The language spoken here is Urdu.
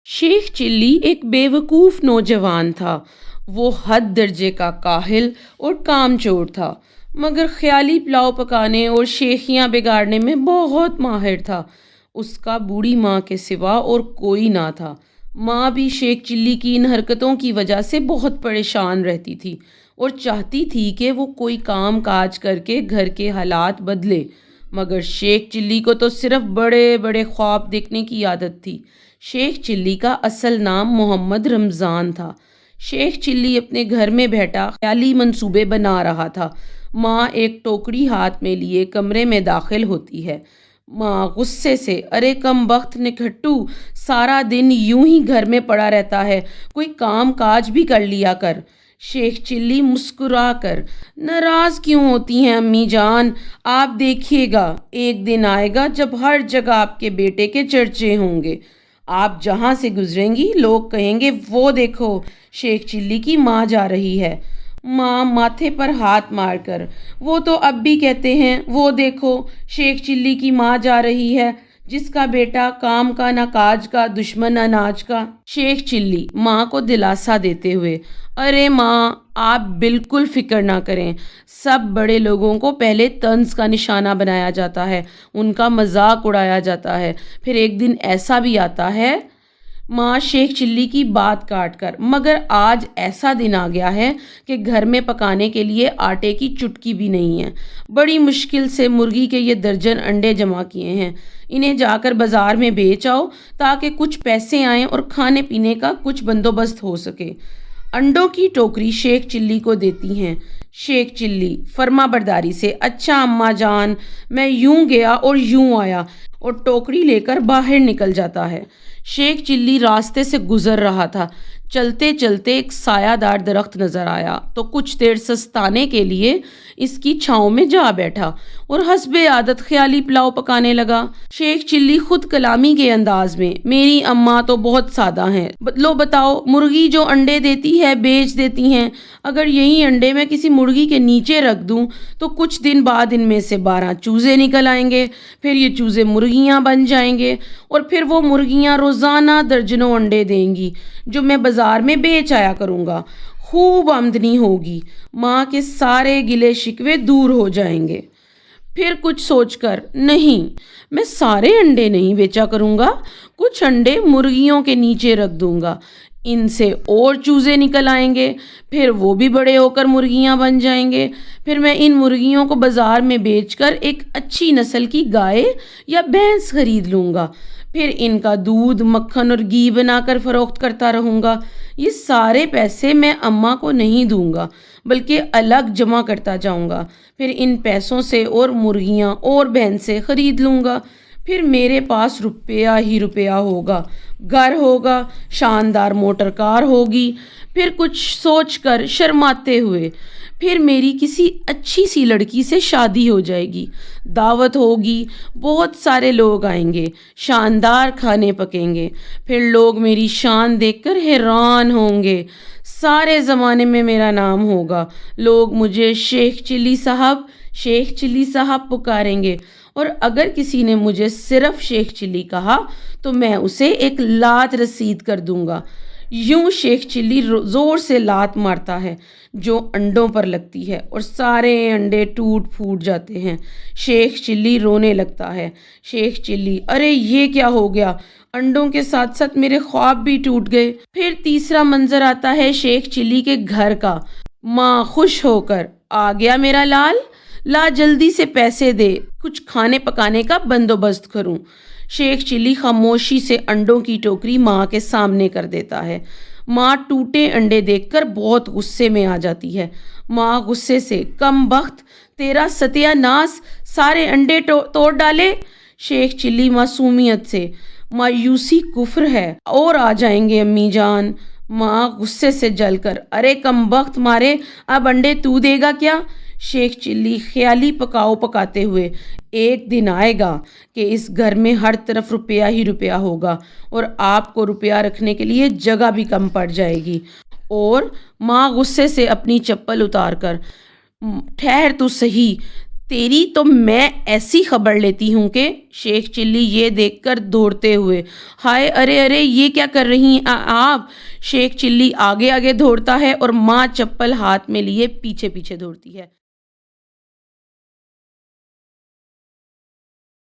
شیخ چلی ایک بیوقوف نوجوان تھا۔ وہ حد درجے کا کاہل اور کام چور تھا، مگر خیالی پلاؤ پکانے اور شیخیاں بگاڑنے میں بہت ماہر تھا۔ اس کا بوڑھی ماں کے سوا اور کوئی نہ تھا۔ ماں بھی شیخ چلی کی ان حرکتوں کی وجہ سے بہت پریشان رہتی تھی اور چاہتی تھی کہ وہ کوئی کام کاج کر کے گھر کے حالات بدلے، مگر شیخ چلی کو تو صرف بڑے بڑے خواب دیکھنے کی عادت تھی۔ شیخ چلی کا اصل نام محمد رمضان تھا۔ شیخ چلی اپنے گھر میں بیٹھا خیالی منصوبے بنا رہا تھا۔ ماں ایک ٹوکری ہاتھ میں لیے کمرے میں داخل ہوتی ہے۔ ماں غصے سے، ارے کم بخت نکھٹو، سارا دن یوں ہی گھر میں پڑا رہتا ہے، کوئی کام کاج بھی کر لیا کر۔ شیخ چلی مسکرا کر، ناراض کیوں ہوتی ہیں امی جان؟ آپ دیکھیے گا ایک دن آئے گا جب ہر جگہ آپ کے بیٹے کے چرچے ہوں گے۔ آپ جہاں سے گزریں گی لوگ کہیں گے وہ دیکھو شیخ چلی کی ماں جا رہی ہے۔ ماں ماتھے پر ہاتھ مار کر، وہ تو اب بھی کہتے ہیں وہ دیکھو شیخ چلی کی ماں جا رہی ہے، جس کا بیٹا کام کا نہ کاج کا، دشمن اناج کا۔ شیخ چلی ماں کو دلاسا دیتے ہوئے، ارے ماں آپ بالکل فکر نہ کریں، سب بڑے لوگوں کو پہلے طنز کا نشانہ بنایا جاتا ہے، ان کا مذاق اڑایا جاتا ہے، پھر ایک دن ایسا بھی آتا ہے۔ ماں شیخ چلی کی بات کاٹ کر، مگر آج ایسا دن آ گیا ہے کہ گھر میں پکانے کے لیے آٹے کی چٹکی بھی نہیں ہے۔ بڑی مشکل سے مرغی کے یہ درجن انڈے جمع کیے ہیں، انہیں جا کر بازار میں بیچ آؤ تاکہ کچھ پیسے آئیں اور کھانے پینے کا کچھ بندوبست ہو سکے۔ انڈوں کی ٹوکری شیخ چلی کو دیتی ہیں۔ شیخ چلی فرما برداری سے، اچھا اماں جان، میں یوں گیا اور یوں آیا، اور ٹوکری لے کر باہر نکل جاتا ہے۔ شیخ چلی راستے سے گزر رہا تھا۔ چلتے چلتے ایک سایہ دار درخت نظر آیا تو کچھ دیر سستانے کے لیے اس کی چھاؤں میں جا بیٹھا اور حسب عادت خیالی پلاؤ پکانے لگا۔ شیخ چلی خود کلامی کے انداز میں، میری اماں تو بہت سادہ ہیں، لو بتاؤ، مرغی جو انڈے دیتی ہے بیچ دیتی ہیں، اگر یہی انڈے میں کسی مرغی کے نیچے رکھ دوں تو کچھ دن بعد ان میں سے 12 چوزے نکل آئیں گے، پھر یہ چوزے مرغیاں بن جائیں گے اور پھر وہ مرغیاں روزانہ درجنوں انڈے دیں گی جو میں بازار میں بیچ آیا کروں گا، خوب آمدنی ہوگی، ماں کے سارے گلے شکوے دور ہو جائیں گے۔ پھر کچھ سوچ کر، نہیں، میں سارے انڈے نہیں بیچا کروں گا، کچھ انڈے مرغیوں کے نیچے رکھ دوں گا، ان سے اور چوزے نکل آئیں گے، پھر وہ بھی بڑے ہو کر مرغیاں بن جائیں گے، پھر میں ان مرغیوں کو بازار میں بیچ کر ایک اچھی نسل کی گائے یا بھینس خرید لوں گا، پھر ان کا دودھ، مکھن اور گھی بنا کر فروخت کرتا رہوں گا۔ یہ سارے پیسے میں اماں کو نہیں دوں گا بلکہ الگ جمع کرتا جاؤں گا، پھر ان پیسوں سے اور مرغیاں اور بھینسیں خرید لوں گا، پھر میرے پاس روپیہ ہی روپیہ ہوگا، گھر ہوگا، شاندار موٹر کار ہوگی۔ پھر کچھ سوچ کر شرماتے ہوئے، پھر میری کسی اچھی سی لڑکی سے شادی ہو جائے گی، دعوت ہوگی، بہت سارے لوگ آئیں گے، شاندار کھانے پکیں گے، پھر لوگ میری شان دیکھ کر حیران ہوں گے، سارے زمانے میں میرا نام ہوگا، لوگ مجھے شیخ چلی صاحب، شیخ چلی صاحب پکاریں گے، اور اگر کسی نے مجھے صرف شیخ چلی کہا تو میں اسے ایک لات رسید کر دوں گا۔ یوں شیخ چلی زور سے لات مارتا ہے جو انڈوں پر لگتی ہے اور سارے انڈے ٹوٹ پھوٹ جاتے ہیں۔ شیخ چلی رونے لگتا ہے۔ شیخ چلی، ارے یہ کیا ہو گیا؟ انڈوں کے ساتھ ساتھ میرے خواب بھی ٹوٹ گئے۔ پھر تیسرا منظر آتا ہے شیخ چلی کے گھر کا۔ ماں خوش ہو کر، آ گیا میرا لال، لا جلدی سے پیسے دے، کچھ کھانے پکانے کا بندوبست کروں۔ شیخ چلی خاموشی سے انڈوں کی ٹوکری ماں کے سامنے کر دیتا ہے۔ ماں ٹوٹے انڈے دیکھ کر بہت غصے میں آ جاتی ہے۔ ماں غصے سے، کم بخت، تیرا ستیہ ناس، سارے انڈے توڑ ڈالے۔ شیخ چلی معصومیت سے، مایوسی کفر ہے، اور آ جائیں گے امی جان۔ ماں غصے سے جل کر، ارے کم بخت مارے، اب انڈے تو دے گا کیا؟ شیخ چلی خیالی پکاؤ پکاتے ہوئے، ایک دن آئے گا کہ اس گھر میں ہر طرف روپیہ ہی روپیہ ہوگا اور آپ کو روپیہ رکھنے کے لیے جگہ بھی کم پڑ جائے گی۔ اور ماں غصے سے اپنی چپل اتار کر، ٹھہر تو صحیح، تیری تو میں ایسی خبر لیتی ہوں کہ شیخ چلی یہ دیکھ کر دوڑتے ہوئے، ہائے ارے ارے یہ کیا کر رہی ہیں آپ؟ شیخ چلی آگے آگے دوڑتا ہے اور ماں چپل ہاتھ میں لیے پیچھے پیچھے دوڑتی ہے۔